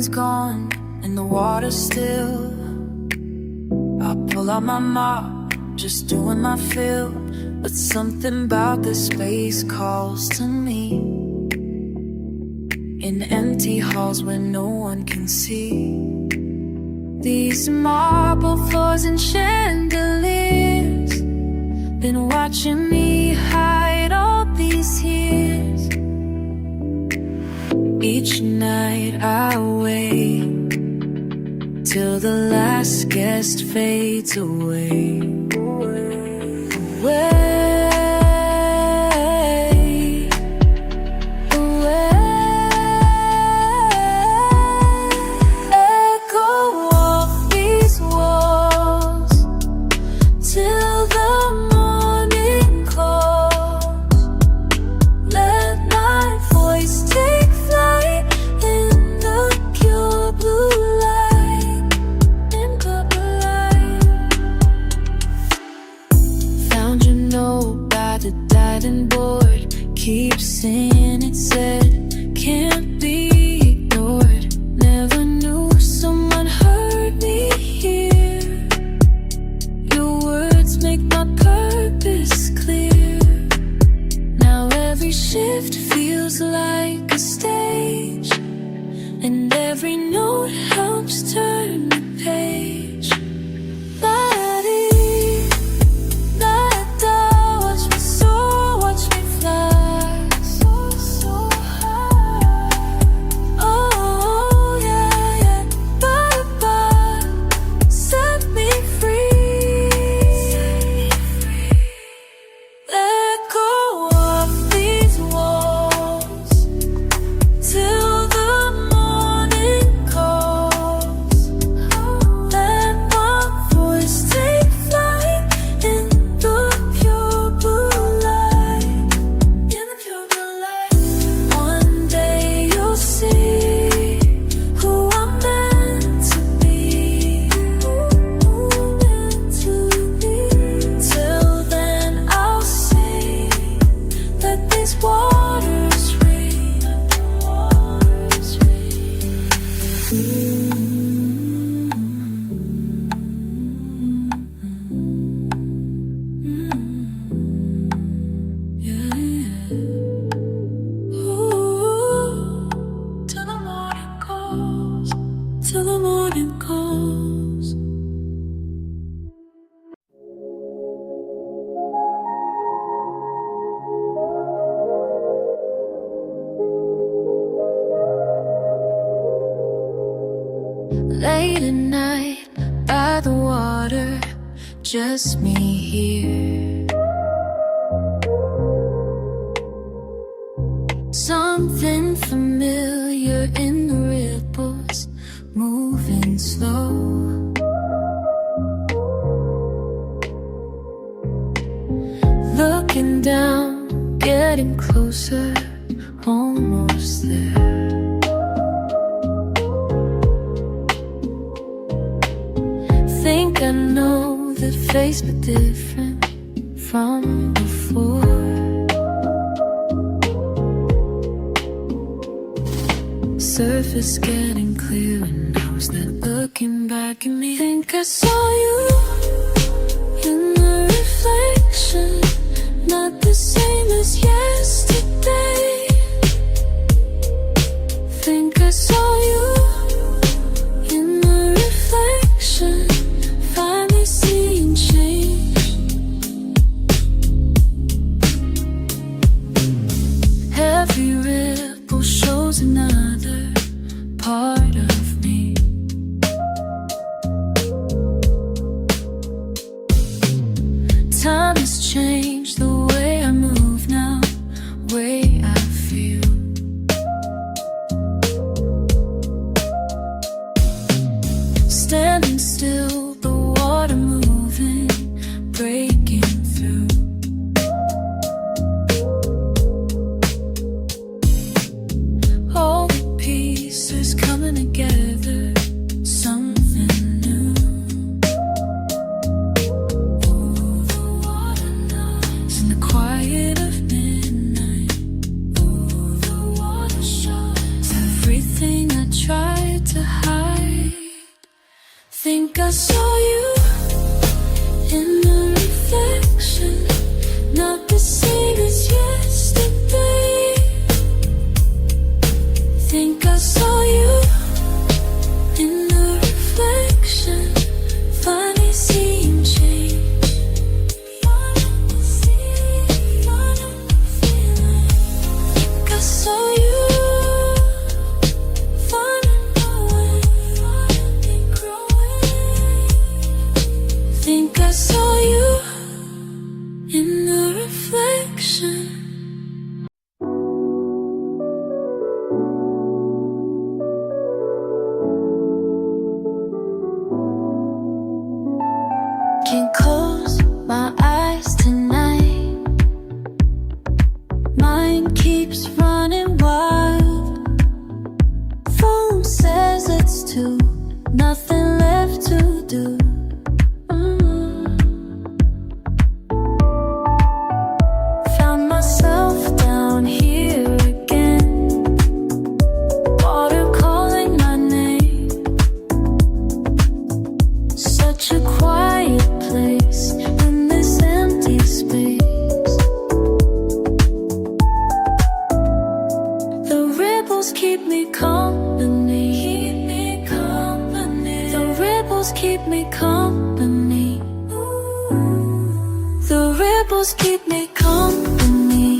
sun's gone and the water's still. I pull out my mop, just doing my fill. But something about this place calls to me. In empty halls where no one can see. These marble floors and chandeliers been watching me hide all these years. Each night I wait till the last guest fades away. Keep saying it said, can't be ignored. Never knew someone heard me here. Your words make my purpose clear. Now every shift feels like a stage, and every note helps turn the page. Till the morning calls. Late at night by the water, just me here. Something familiar in the ripples, moving slow. Looking down, getting closer, almost there. Think I know the face, but different from before. Surface getting clearer now. Is that looking back at me? Think I saw you in the reflection, not the same as yesterday. Think I saw you in the reflection, finally seeing change. Every ripple shows another part of me. saw you in the reflection, not the same as yesterday. Think I saw you in the reflection, finally seeing change. Finally feeling. Think I saw you. Think I saw you in the reflection. Can't close my eyes tonight. Mind keeps running wild. Phone says it's two, nothing left to do. Found myself down here again. Water calling my name. Such a quiet place in this empty space. The ripples keep me company. The ripples keep me company. The ripples keep me company.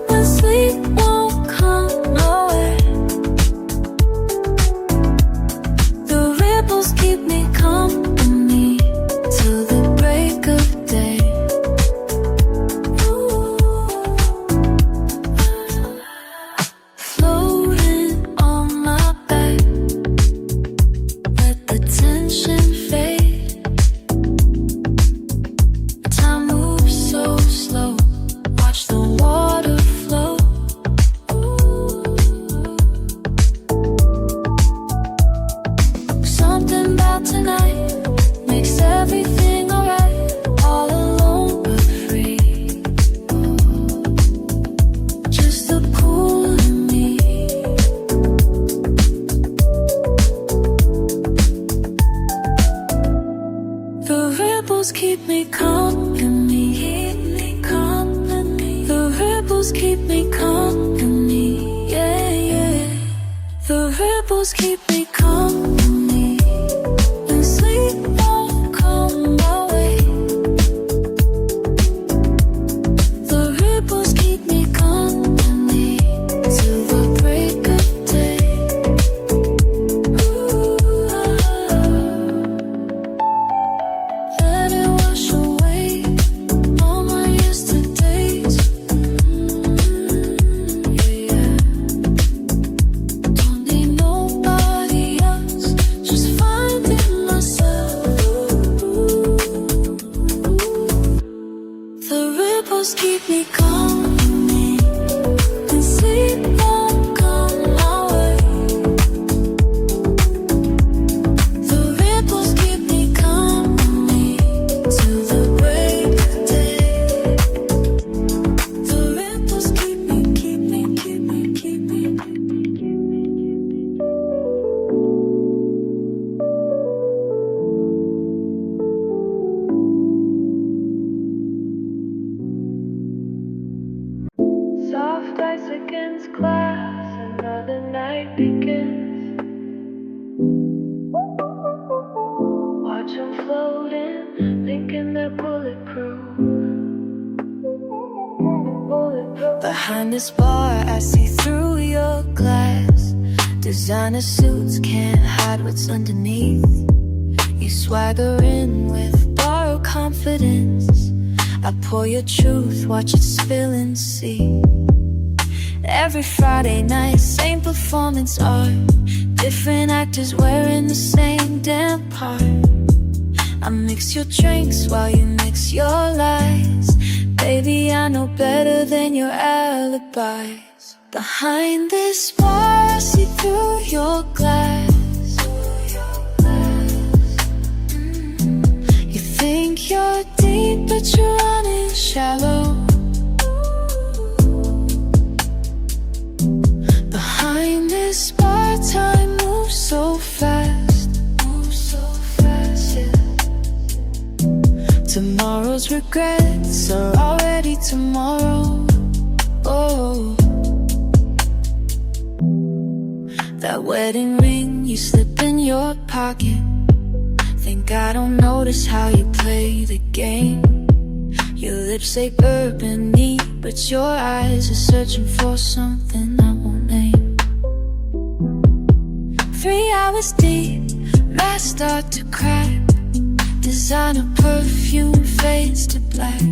When sleep won't come my way. The ripples keep me company till the break of day. Floating on my back, let the tension fade. Time moves so slow, watch the water flow. Something about tonight makes everything alright. All alone but free. Just the pool and me. The ripples keep me company. The ripples keep me company. Yeah, yeah. The ripples keep me company. When sleep won't come my way. The ripples keep me company till the break of day. Let it wash away all my yesterdays. Yeah. Don't need nobody else, just finding myself. The ripples keep me company. When sleep won't come my way. The ripples keep me company till the break of day. The ripples keep me. Soft ice against glass, another night begins. Watch 'em floating, thinking they're bulletproof. Behind this bar, I see through your glass. Designer suits can't hide what's underneath. You swagger in with borrowed confidence. I pour your truth, watch it spill and see. Every Friday night, same performance art. Different actors wearing the same damn part. I mix your drinks while you mix your lies. Baby, I know better than your alibis. Behind this bar, I see through your glass. You think you're deep, but you're running shallow. Behind this bar, time moves so fast. Tomorrow's regrets are already tomorrow. Oh, that wedding ring you slip in your pocket. Think I don't notice how you play the game. Your lips say burgundy, but your eyes are searching for something I won't name. 3 hours deep, masks start to crack. Designer perfume fades to black.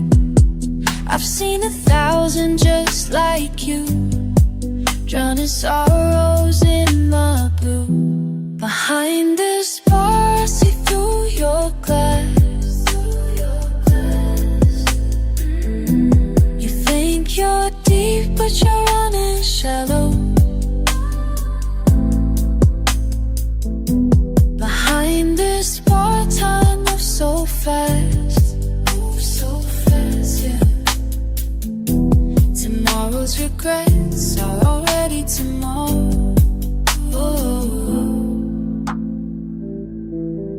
I've seen 1,000 just like you, drowning sorrows in the blue. Behind this bar, I see through your glass. You think you're deep, but you're running shallow. Behind this bar, time moves so fast. Yeah. Tomorrow's regrets are already tomorrow.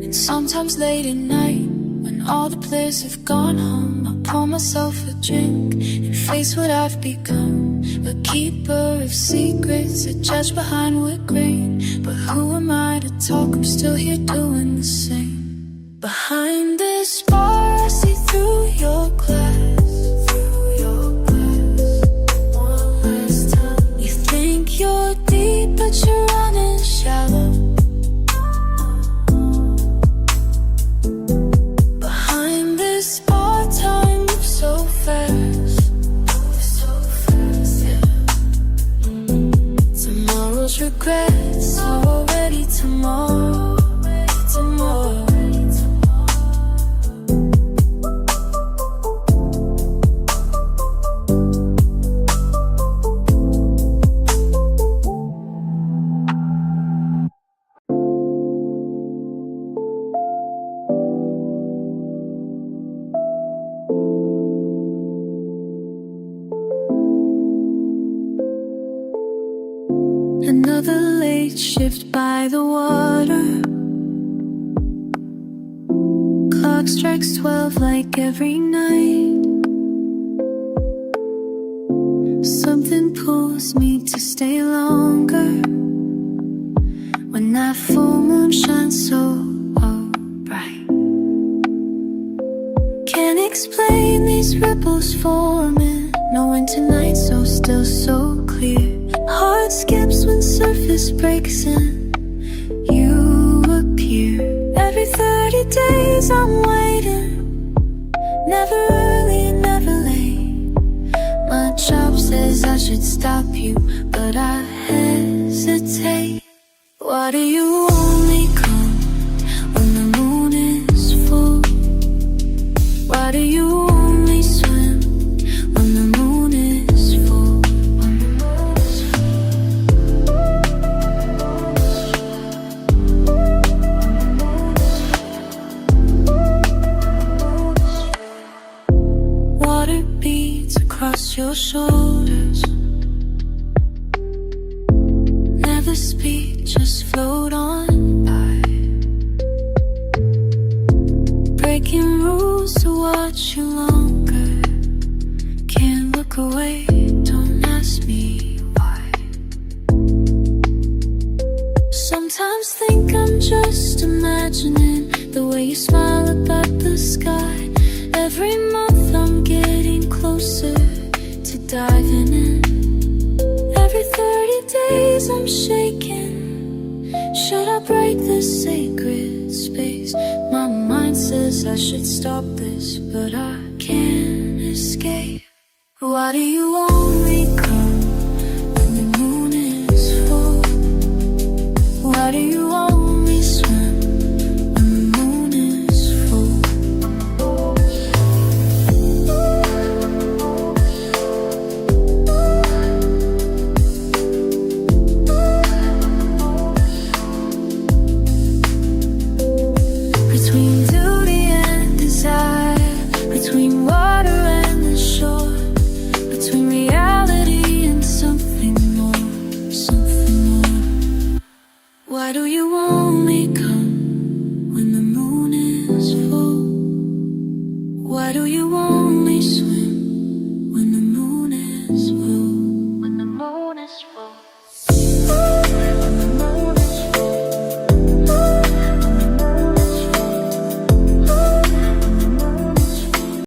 And sometimes late at night, when all the players have gone home, I pour myself a drink and face what I've become. A keeper of secrets, a judge behind wood grain. But who am I to talk? I'm still here doing the same. Behind this bar, I see through your glass. One last time. You think you're deep, but you're running shallow. Behind this bar, time moves so fast. Yeah. Tomorrow's regrets are already tomorrow. Another late shift by the water. Clock strikes 12 like every night. Something pulls me to stay longer when that full moon shines so bright. Can't explain these ripples forming. No winter night so still, so clear. Heart skips when surface breaks in. You appear. Every 30 days I'm waiting. Never early, never late. My job says I should stop you, but I hesitate. Why do you only come when the moon is full? Why do you only swim when the moon is full? Water beads across your shoulders. Never speak, just float on by. Breaking rules to watch you longer. Can't look away, don't ask me why. Sometimes think I'm just imagining the way you smile about the sky. Every month I'm getting closer to diving in. Every 30 days I'm shaking. Should I break this sacred space? My mind says I should stop this, but I can't escape. Why do you only come when the moon is full? Why do you only swim when the moon is full? Between duty and desire, between water and the shore, between reality you only swim